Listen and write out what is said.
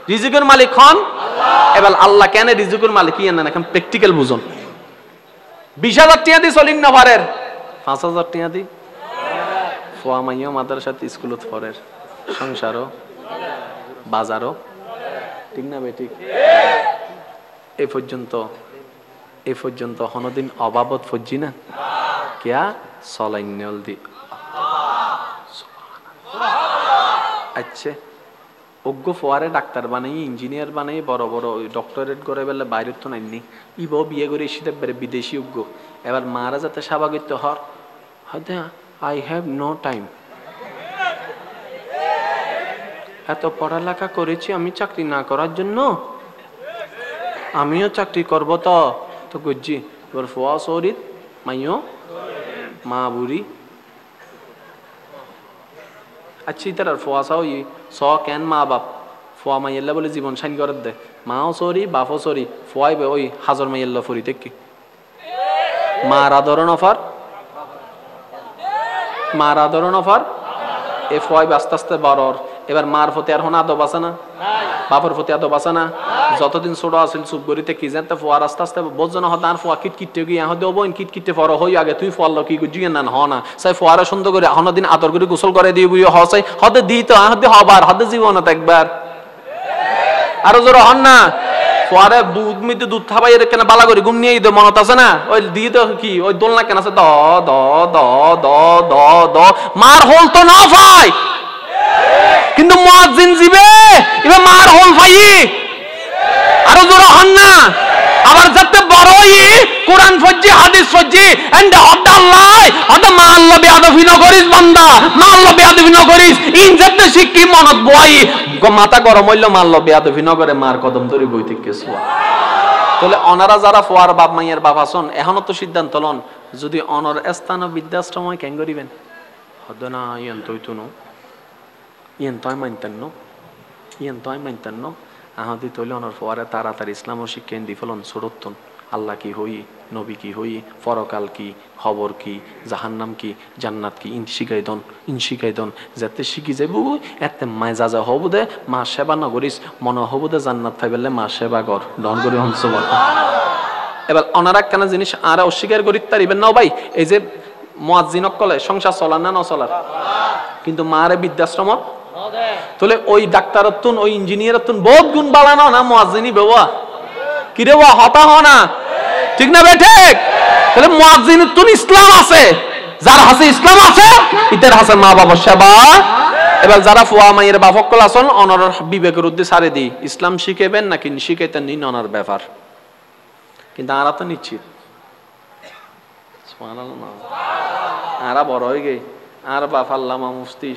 রিজিকের মালিক হন এবার আল্লাহ কেন রিজিকের মালিক কি জানেন এখন প্র্যাকটিক্যাল বুঝুন 20,000 টাকা দি চলিন না পারের 5,000 টাকা দি ফোয়া মাইয়া মাদ্রাসাতে স্কুলত পড়ের সংসারও বাজারও ঠিক না বেঠিক এ পর্যন্ত হনদিন অবাবত ফজ্জি না কিয়া সলাইনল দি আচ্ছা অজ্ঞ ফোয়ারে ডাক্তার বানাই ইঞ্জিনিয়ার বানাই বড় বড় ডক্টরেট করে বেলে বাইরে তো নাইনি ইব বিয়ে করে এসে বেড়ে বিদেশি অজ্ঞ এবার মারা যাতে স্বাভাবিক হর হয়তো আই হ্যাভ নো টাইম এত পড়ালেখা করেছি আমি চাকরি না করার জন্য আমিও চাকরি করব তো গুজ্জি এবার ফোয়া শরীর মাইও মা বুড়ি আচ্ছা তার ফোয়া চাও স কেন মা বাপ ফোয়া মাইয়াল্লা বলে জীবন সাইন করে দে মাও সরি বাপও সরি ফোয়াই ওই হাজর মাইয়াল্লা ফরি দেখি মার আদরণ অফার এ ফোয়াই আস্তে আস্তে বড়র এবার মার প্রতি আর হন আদব আছে না বাপের প্রতি আদব আছে না যতদিন ছোট আছিল চুপ করিতে কি জানতে ফোয়ার আস্তে আস্তে বোঝনা হত আর ফোয়া কিটকিটে গিয়ে হতে হবো কিটকিটে ফর হই আগে তুই ফল কি গুজিয়ে না হ না সাই ফোয়ারা সুন্দর করে হনদিন আদর করে গোসল করে দিয়ে বুঝিয়ে হসাই হতে দিই তো হতে হবার হতে জীবন একবার আরো জোর হন না ফোয়ারে দুধ মিতে দুধ থাবাই কেন বালা করে ঘুম নিয়ে দিতে মনত আছে না ওই দিয়ে তো কি ওই দোলনা কেন আছে দ দ দ দ দ দ মার হল তো না ভাই কিন্তু মুয়াজ্জিন জিবে এবার মার হল ভাই আরো জোর হন না আবার যাতে বড়ই কোরআন ফজ্জি হাদিস ফজ্জি এন্ড হদ আল্লাহ হদ মা আল্লাহ বেয়াদবি ন করিস বান্দা মা আল্লাহ বেয়াদবি ন করিস ইন যাতে শিক্ষি মনত বই মাথা গরম হইল মা আল্লাহ বেয়াদবি ন করে মার কদম ধরে বই থেকে সুয়া তাহলে অনারা যারা ফোয়ার বাপ মাইয়ের বাপ আছেন এখনো তো সিদ্ধান্ত লন যদি অনর স্থান বৃদ্ধাশ্রম কেন করিবেন হদ না ইয়ন তৈতুনো ইয়ন তয় মানতেন ন আহাদি তৈলে অনর ফোয়ারে তাড়াতাড়ি ইসলাম ও শিক্ষা দি ফলন সুরত্তন আল্লাহ কি হই নবী কি হই পরকাল কি খবর কি জাহান্নাম কি জান্নাত কি ইন শিখাই দন যাতে শিখি যাইব এতে মায় যা হব দে মা সেবা নগরিস মনে হব দে জান্নাত পাইবেলে মা সেবা কর দন করি হংস এবার অনারা কেন জিনিস আর অস্বীকার করি তারিবেন না ভাই এই যে মুয়াজ্জিনক কলে সংসার চলার না নচলার কিন্তু মারে বৃদ্ধাশ্রমত তাহলে ওই ডাক্তারত্বন ওই ইঞ্জিনিয়ারত্বন বহুত গুণ বাড়ানো না মুয়াজ্জিনি বেওয়া কি রে হতা হ না ঠিক না বেঠে তাহলে মুয়াজ্জিনত্বন ইসলাম আছে যার হাসে ইসলাম আছে ইতার হাসে মা বাবার সেবা এবার যারা ফুয়া মাইয়ের বাপকল আসন অনর বিবেকের উদ্দেশ্যে সারে দি ইসলাম শিখাইবেন নাকি শিখাইতেন নিন অনার ব্যাপার কিন্তু আরা তো নিশ্চিত আরা বড় হয়ে গে আর বাপ আল্লামা মুফতি